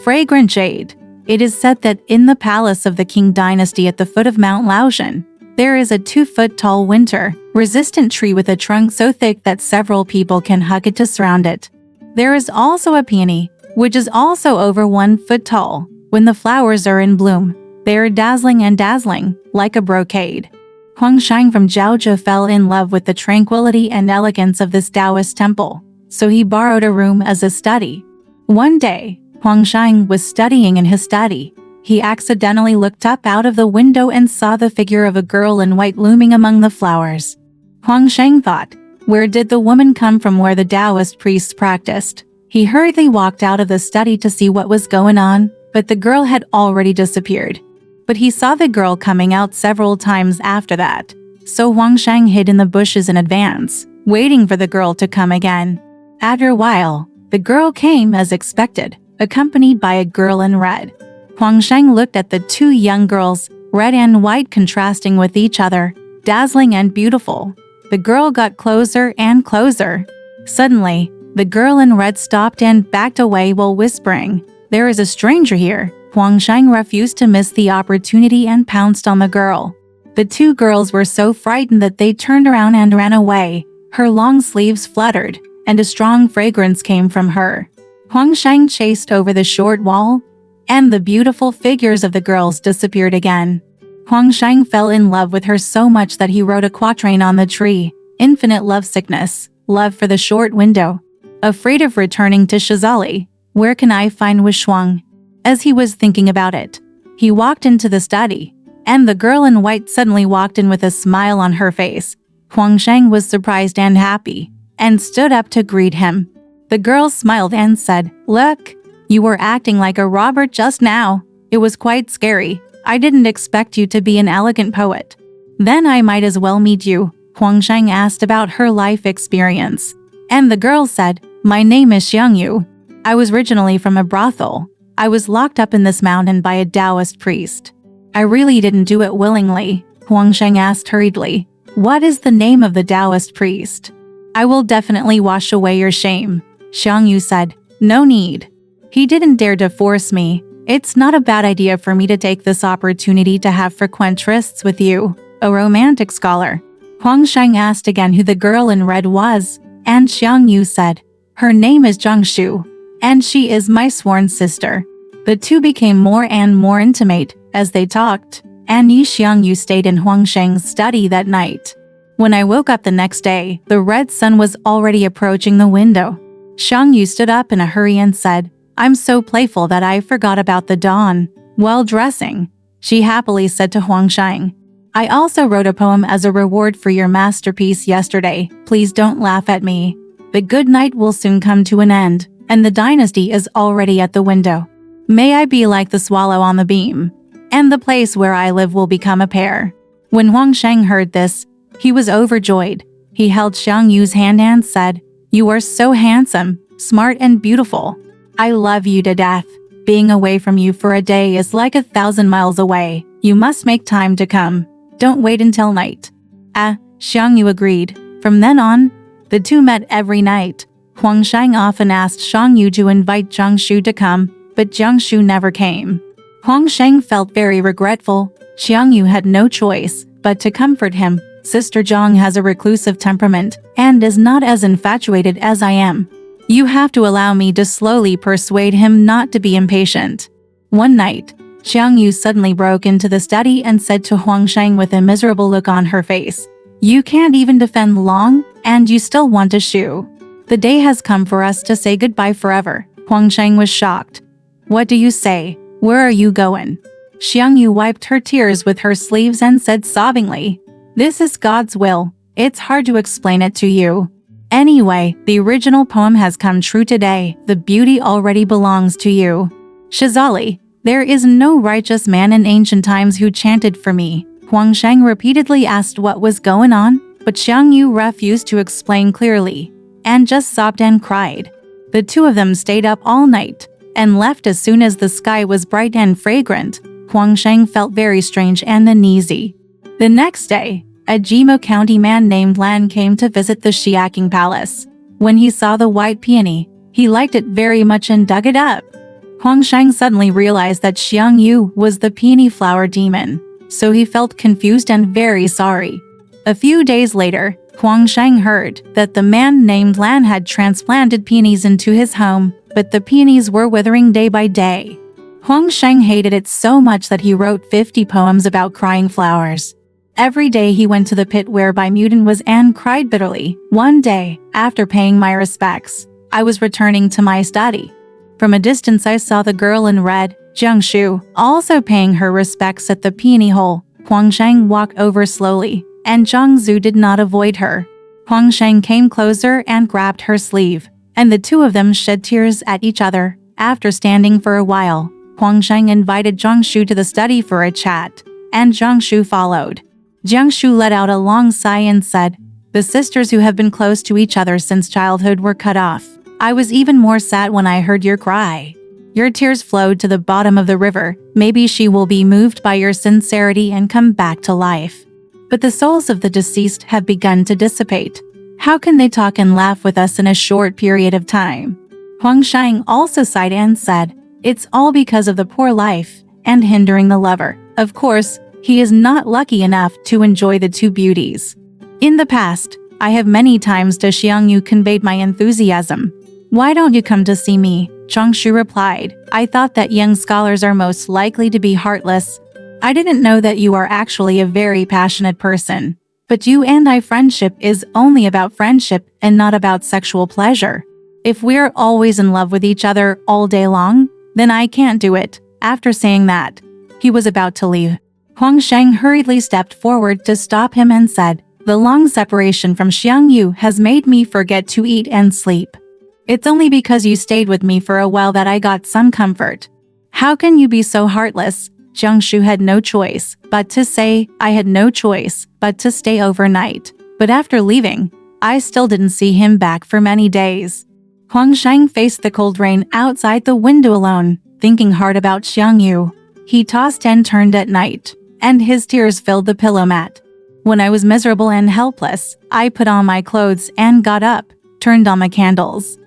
Fragrant Jade. It is said that in the palace of the Qing dynasty at the foot of Mount Laoshan, there is a 2-foot-tall winter-resistant tree with a trunk so thick that several people can hug it to surround it. There is also a peony, which is also over 1 foot tall. When the flowers are in bloom, they are dazzling and dazzling, like a brocade. Huang Sheng from Jiangxue fell in love with the tranquility and elegance of this Taoist temple, so he borrowed a room as a study. One day, Huang Sheng was studying in his study. He accidentally looked up out of the window and saw the figure of a girl in white looming among the flowers. Huang Sheng thought, where did the woman come from where the Taoist priests practiced? He hurriedly walked out of the study to see what was going on, but the girl had already disappeared. But he saw the girl coming out several times after that, so Huang Sheng hid in the bushes in advance, waiting for the girl to come again. After a while, the girl came as expected, accompanied by a girl in red. Huang Sheng looked at the 2 young girls, red and white contrasting with each other, dazzling and beautiful. The girl got closer and closer. Suddenly, the girl in red stopped and backed away while whispering, "There is a stranger here." Huang Sheng refused to miss the opportunity and pounced on the girl. The 2 girls were so frightened that they turned around and ran away. Her long sleeves fluttered, and a strong fragrance came from her. Huang Sheng chased over the short wall, and the beautiful figures of the girls disappeared again. Huang Sheng fell in love with her so much that he wrote a quatrain on the tree: "Infinite lovesickness, love for the short window. Afraid of returning to Shizali, where can I find Wishuang?" As he was thinking about it, he walked into the study, and the girl in white suddenly walked in with a smile on her face. Huang Sheng was surprised and happy, and stood up to greet him. The girl smiled and said, "Look, you were acting like a robber just now. It was quite scary. I didn't expect you to be an elegant poet." "Then I might as well meet you." Huang Sheng asked about her life experience, and the girl said, "My name is Xiangyu. I was originally from a brothel. I was locked up in this mountain by a Taoist priest. I really didn't do it willingly." Huang Sheng asked hurriedly, "What is the name of the Taoist priest?" "I will definitely wash away your shame." Xiangyu said, "No need. He didn't dare to force me. It's not a bad idea for me to take this opportunity to have frequent trysts with you, a romantic scholar." Huang Sheng asked again who the girl in red was, and Xiangyu said, "Her name is Jiangxue, and she is my sworn sister." The 2 became more and more intimate as they talked, and Xiangyu stayed in Huang Sheng's study that night. When I woke up the next day, the red sun was already approaching the window. Xiangyu stood up in a hurry and said, "I'm so playful that I forgot about the dawn." While dressing, she happily said to Huang Sheng, "I also wrote a poem as a reward for your masterpiece yesterday. Please don't laugh at me. The good night will soon come to an end, and the dynasty is already at the window. May I be like the swallow on the beam, and the place where I live will become a pear." When Huang Sheng heard this, he was overjoyed. He held Xiangyu's hand and said, "You are so handsome, smart and beautiful. I love you to death. Being away from you for a day is like 1,000 miles away. You must make time to come. Don't wait until night." Xiangyu agreed. From then on, the 2 met every night. Huang Sheng often asked Xiangyu to invite Jiangxue to come, but Jiangxue never came. Huang Sheng felt very regretful. Xiangyu had no choice but to comfort him. "Sister Jiang has a reclusive temperament and is not as infatuated as I am. You have to allow me to slowly persuade him not to be impatient." One night, Xiangyu suddenly broke into the study and said to Huang Sheng with a miserable look on her face, "You can't even defend long, and you still want to shoo. The day has come for us to say goodbye forever." Huang Sheng was shocked. "What do you say? Where are you going?" Xiangyu wiped her tears with her sleeves and said sobbingly, "This is God's will. It's hard to explain it to you. Anyway, the original poem has come true today. The beauty already belongs to you. Shizali, there is no righteous man in ancient times who chanted for me." Huang Sheng repeatedly asked what was going on, but Xiangyu refused to explain clearly, and just sobbed and cried. The 2 of them stayed up all night, and left as soon as the sky was bright and fragrant. Huang Sheng felt very strange and uneasy. The next day, a Jimo County man named Lan came to visit the Taiqing Palace. When he saw the white peony, he liked it very much and dug it up. Huang Sheng suddenly realized that Xiangyu was the peony flower demon, so he felt confused and very sorry. A few days later, Huang Sheng heard that the man named Lan had transplanted peonies into his home, but the peonies were withering day by day. Huang Sheng hated it so much that he wrote 50 poems about crying flowers. Every day he went to the pit where Bai Mudan was and cried bitterly. One day, after paying my respects, I was returning to my study. From a distance I saw the girl in red, Jiangxue, also paying her respects at the peony hole. Huang Sheng walked over slowly, and Jiangxue did not avoid her. Huang Sheng came closer and grabbed her sleeve, and the two of them shed tears at each other. After standing for a while, Huang Sheng invited Jiangxue to the study for a chat, and Jiangxue followed. Jiangxue let out a long sigh and said, "The sisters who have been close to each other since childhood were cut off. I was even more sad when I heard your cry. Your tears flowed to the bottom of the river. Maybe she will be moved by your sincerity and come back to life. But the souls of the deceased have begun to dissipate. How can they talk and laugh with us in a short period of time?" Huang Sheng also sighed and said, "It's all because of the poor life and hindering the lover. Of course, he is not lucky enough to enjoy the two beauties. In the past, I have many times to Xiangyu conveyed my enthusiasm. Why don't you come to see me?" Jiangxue replied, "I thought that young scholars are most likely to be heartless. I didn't know that you are actually a very passionate person. But you and I friendship is only about friendship and not about sexual pleasure. If we're always in love with each other all day long, then I can't do it." After saying that, he was about to leave. Huang Sheng hurriedly stepped forward to stop him and said, "The long separation from Xiangyu has made me forget to eat and sleep. It's only because you stayed with me for a while that I got some comfort. How can you be so heartless?" Jiangxue had no choice but to say, "I had no choice but to stay overnight. But after leaving, I still didn't see him back for many days." Huang Sheng faced the cold rain outside the window alone, thinking hard about Xiangyu. He tossed and turned at night, and his tears filled the pillow mat. When I was miserable and helpless, I put on my clothes and got up, turned on my candles,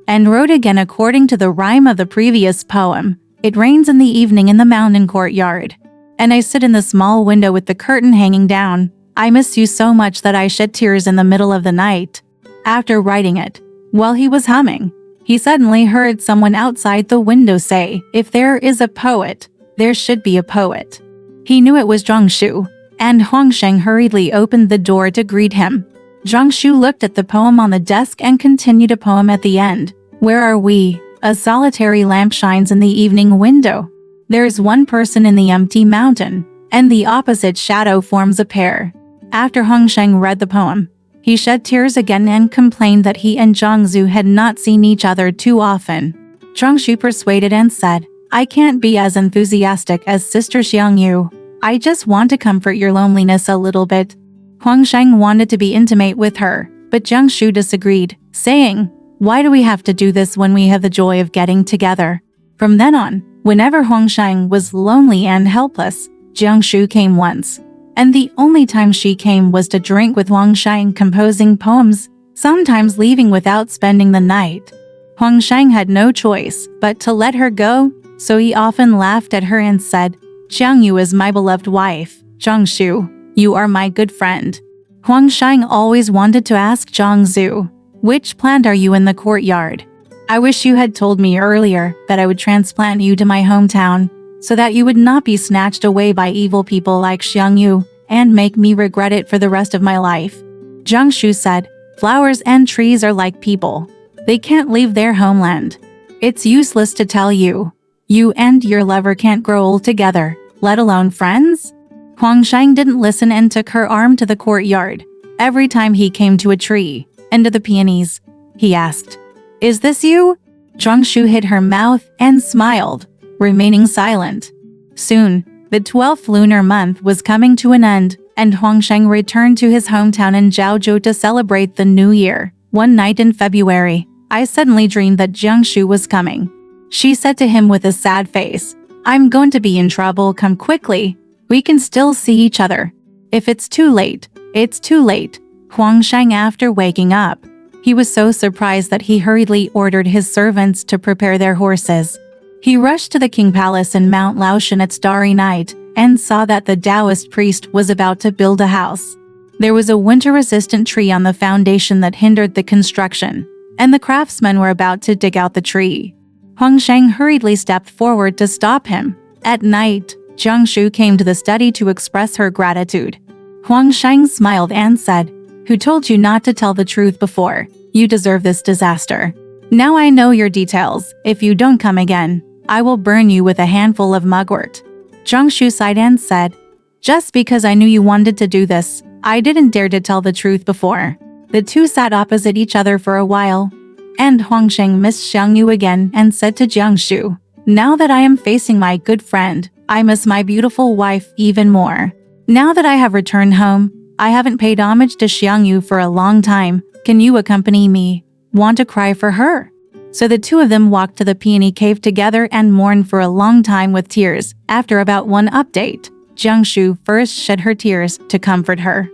and wrote again according to the rhyme of the previous poem. It rains in the evening in the mountain courtyard, and I sit in the small window with the curtain hanging down. I miss you so much that I shed tears in the middle of the night. After writing it, while he was humming, he suddenly heard someone outside the window say, "If there is a poet, there should be a poet." He knew it was Jiangxue, and Huang Sheng hurriedly opened the door to greet him. Jiangxue looked at the poem on the desk and continued a poem at the end. "Where are we? A solitary lamp shines in the evening window. There is one person in the empty mountain, and the opposite shadow forms a pair." After Huang Sheng read the poem, he shed tears again and complained that he and Jiangxue had not seen each other too often. Jiangxue persuaded and said, "I can't be as enthusiastic as Sister Xiangyu. I just want to comfort your loneliness a little bit." Huang Sheng wanted to be intimate with her, but Jiangxue disagreed, saying, "Why do we have to do this when we have the joy of getting together?" From then on, whenever Huang Sheng was lonely and helpless, Jiangxue came once, and the only time she came was to drink with Huang Sheng composing poems, sometimes leaving without spending the night. Huang Sheng had no choice but to let her go, so he often laughed at her and said, "Xiangyu is my beloved wife. Jiangxue, you are my good friend." Huang Sheng always wanted to ask Jiangxue, "Which plant are you in the courtyard? I wish you had told me earlier that I would transplant you to my hometown, so that you would not be snatched away by evil people like Xiangyu and make me regret it for the rest of my life." Jiangxue said, "Flowers and trees are like people. They can't leave their homeland. It's useless to tell you. You and your lover can't grow old together, let alone friends?" Huang Sheng didn't listen and took her arm to the courtyard. Every time he came to a tree and to the peonies, he asked, "Is this you?" Jiangxue hid her mouth and smiled, remaining silent. Soon, the 12th lunar month was coming to an end, and Huang Sheng returned to his hometown in Jiaozhou to celebrate the new year. One night in February, I suddenly dreamed that Jiangxue was coming. She said to him with a sad face, "I'm going to be in trouble, come quickly. We can still see each other. If it's too late, it's too late." Huang Sheng, after waking up, he was so surprised that he hurriedly ordered his servants to prepare their horses. He rushed to the King Palace in Mount Laoshan at starry night and saw that the Taoist priest was about to build a house. There was a winter-resistant tree on the foundation that hindered the construction, and the craftsmen were about to dig out the tree. Huang Sheng hurriedly stepped forward to stop him. At night, Jiangxue came to the study to express her gratitude. Huang Sheng smiled and said, "Who told you not to tell the truth before? You deserve this disaster. Now I know your details. If you don't come again, I will burn you with a handful of mugwort." Jiangxue sighed and said, "Just because I knew you wanted to do this, I didn't dare to tell the truth before." The two sat opposite each other for a while, and Huang Sheng missed Xiangyu again and said to Jiangxue, "Now that I am facing my good friend, I miss my beautiful wife even more. Now that I have returned home, I haven't paid homage to Xiangyu for a long time. Can you accompany me? Want to cry for her?" So the two of them walked to the peony cave together and mourned for a long time with tears. After about one update, Jiangxue first shed her tears to comfort her.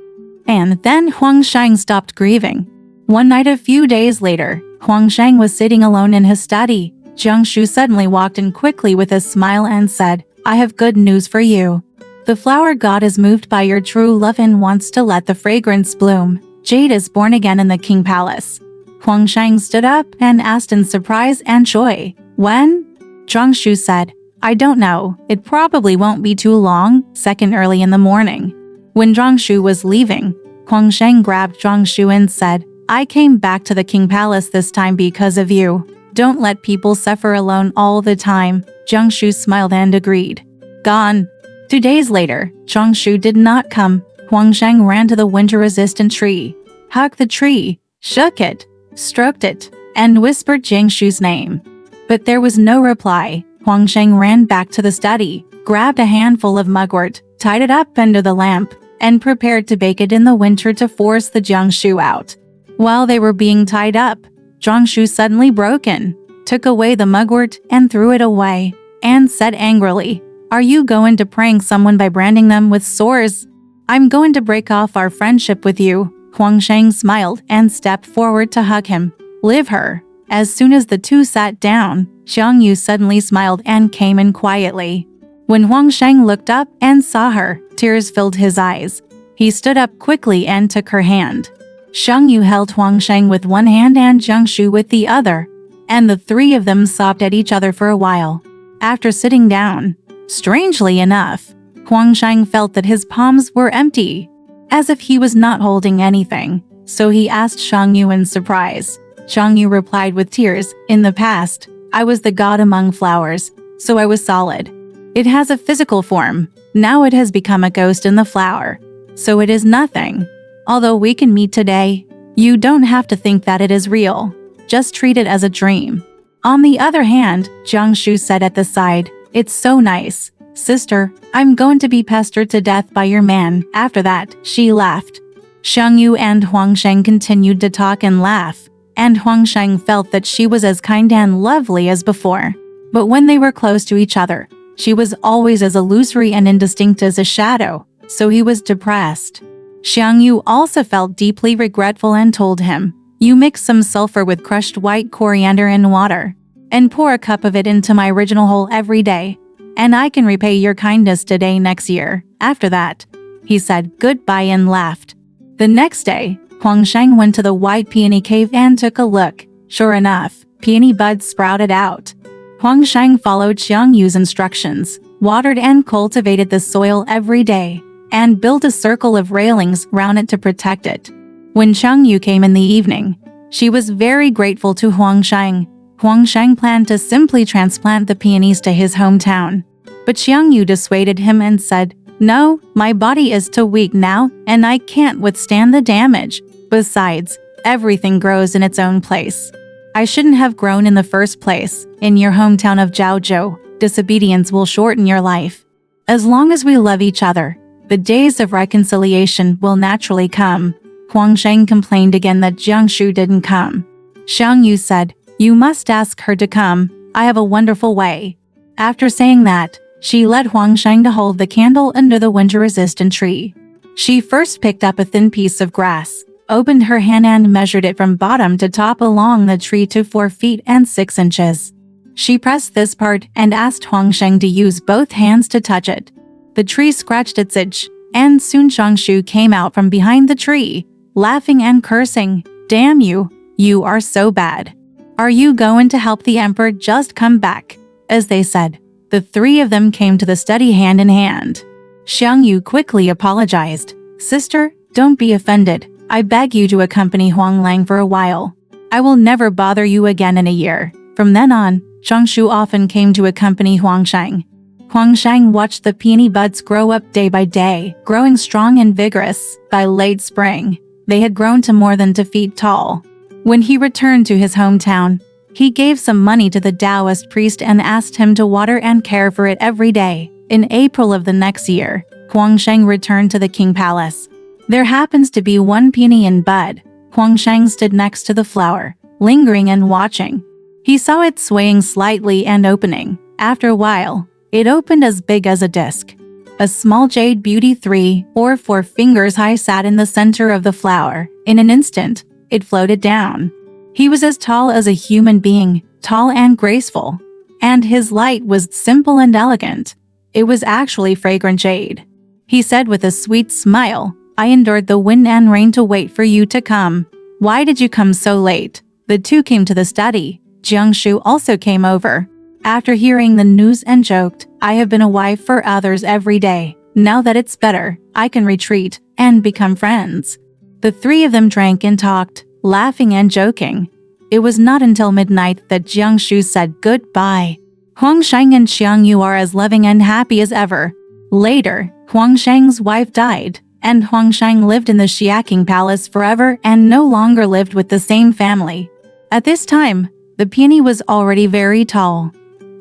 And then Huang Sheng stopped grieving. One night a few days later, Huang Sheng was sitting alone in his study. Jiangxue suddenly walked in quickly with a smile and said, "I have good news for you. The flower god is moved by your true love and wants to let the fragrance bloom. Jade is born again in the King Palace." Huang Sheng stood up and asked in surprise and joy, "When?" Jiangxue said, "I don't know. It probably won't be too long, second early in the morning." When Jiangxue was leaving, Huang Sheng grabbed Jiangxue and said, "I came back to the King Palace this time because of you. Don't let people suffer alone all the time." Jiangxue smiled and agreed. Gone. 2 days later, Jiangxue did not come. Huang Sheng ran to the winter-resistant tree, hugged the tree, shook it, stroked it, and whispered Jiangxue's name. But there was no reply. Huang Sheng ran back to the study, grabbed a handful of mugwort, tied it up under the lamp, and prepared to bake it in the winter to force the Jiangxue out. While they were being tied up, Jiangxue suddenly broke in, took away the mugwort and threw it away, and said angrily, "Are you going to prank someone by branding them with sores? I'm going to break off our friendship with you." Huang Sheng smiled and stepped forward to hug him. "Leave her." As soon as the two sat down, Xiangyu suddenly smiled and came in quietly. When Huang Sheng looked up and saw her, tears filled his eyes. He stood up quickly and took her hand. Xiangyu held Huang Sheng with one hand and Jiangxue with the other, and the three of them sobbed at each other for a while. After sitting down, strangely enough, Huang Sheng felt that his palms were empty, as if he was not holding anything, so he asked Xiangyu in surprise. Xiangyu replied with tears, "In the past, I was the god among flowers, so I was solid. It has a physical form. Now it has become a ghost in the flower, so it is nothing. Although we can meet today, you don't have to think that it is real. Just treat it as a dream." On the other hand, Jiangxue said at the side, "It's so nice. Sister, I'm going to be pestered to death by your man." After that, she laughed. Xiangyu and Huang Sheng continued to talk and laugh, and Huang Sheng felt that she was as kind and lovely as before. But when they were close to each other, she was always as illusory and indistinct as a shadow, so he was depressed. Xiangyu also felt deeply regretful and told him, "You mix some sulfur with crushed white coriander in water, and pour a cup of it into my original hole every day, and I can repay your kindness today next year." After that, he said goodbye and laughed. The next day, Huang Sheng went to the white peony cave and took a look. Sure enough, peony buds sprouted out. Huang Sheng followed Xiangyu's instructions, watered and cultivated the soil every day, and built a circle of railings round it to protect it. When Xiangyu came in the evening, she was very grateful to Huang Sheng. Huang Sheng planned to simply transplant the peonies to his hometown, but Xiangyu dissuaded him and said, "No, my body is too weak now, and I can't withstand the damage. Besides, everything grows in its own place. I shouldn't have grown in the first place. In your hometown of Jiaozhou, disobedience will shorten your life. As long as we love each other, the days of reconciliation will naturally come." Huang Sheng complained again that Jiangxue didn't come. Xiangyu said, "You must ask her to come. I have a wonderful way." After saying that, she led Huang Sheng to hold the candle under the winter-resistant tree. She first picked up a thin piece of grass, opened her hand and measured it from bottom to top along the tree to 4 feet and 6 inches. She pressed this part and asked Huang Sheng to use both hands to touch it. The tree scratched its itch, and soon Jiangxue came out from behind the tree, laughing and cursing. "Damn you, you are so bad. Are you going to help the emperor just come back?" As they said, the three of them came to the study hand in hand. Xiangyu quickly apologized. "Sister, don't be offended. I beg you to accompany Huang Lang for a while. I will never bother you again in a year." From then on, Jiangxue often came to accompany Huang Sheng. Huang Sheng watched the peony buds grow up day by day, growing strong and vigorous. By late spring, they had grown to more than 2 feet tall. When he returned to his hometown, he gave some money to the Taoist priest and asked him to water and care for it every day. In April of the next year, Huang Sheng returned to the king palace. There happens to be one peony in bud. Huang Sheng stood next to the flower, lingering and watching. He saw it swaying slightly and opening. After a while, it opened as big as a disc. A small jade beauty 3 or 4 fingers high sat in the center of the flower. In an instant, it floated down. He was as tall as a human being, tall and graceful, and his light was simple and elegant. It was actually fragrant jade. He said with a sweet smile, "I endured the wind and rain to wait for you to come. Why did you come so late?" The two came to the study. Jiangxue also came over. After hearing the news and joked, "I have been a wife for others every day. Now that it's better, I can retreat and become friends." The three of them drank and talked, laughing and joking. It was not until midnight that Jiangxue said goodbye. Huang Sheng and Xiangyu are as loving and happy as ever. Later, Huang Sheng's wife died, and Huang Sheng lived in the Taiqing Palace forever and no longer lived with the same family. At this time, the peony was already very tall,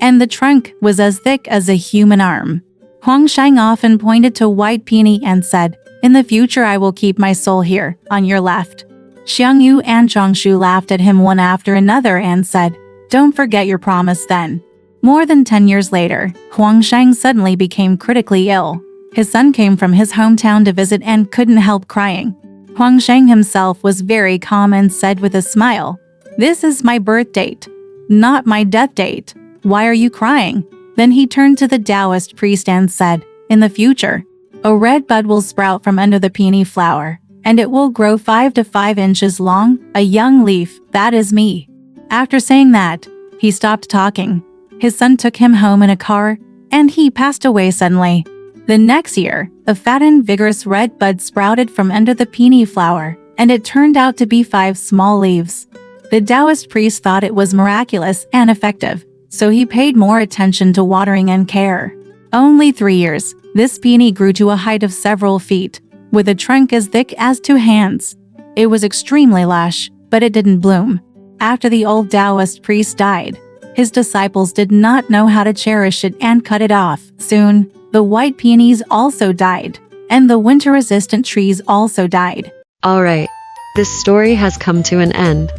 and the trunk was as thick as a human arm. Huang Sheng often pointed to white peony and said, "In the future I will keep my soul here, on your left." Xiangyu and Jiangxue laughed at him one after another and said, "Don't forget your promise then." More than 10 years later, Huang Sheng suddenly became critically ill. His son came from his hometown to visit and couldn't help crying. Huang Sheng himself was very calm and said with a smile, "This is my birth date, not my death date. Why are you crying?" Then he turned to the Taoist priest and said, "In the future, a red bud will sprout from under the peony flower, and it will grow 5 to 5 inches long, a young leaf, that is me." After saying that, he stopped talking. His son took him home in a car, and he passed away suddenly. The next year, a fat and vigorous red bud sprouted from under the peony flower, and it turned out to be 5 small leaves. The Taoist priest thought it was miraculous and effective, so he paid more attention to watering and care. Only 3 years, this peony grew to a height of several feet, with a trunk as thick as 2 hands. It was extremely lush, but it didn't bloom. After the old Taoist priest died, his disciples did not know how to cherish it and cut it off. Soon, the white peonies also died, and the winter-resistant trees also died. Alright, this story has come to an end.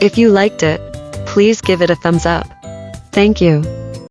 If you liked it, please give it a thumbs up. Thank you.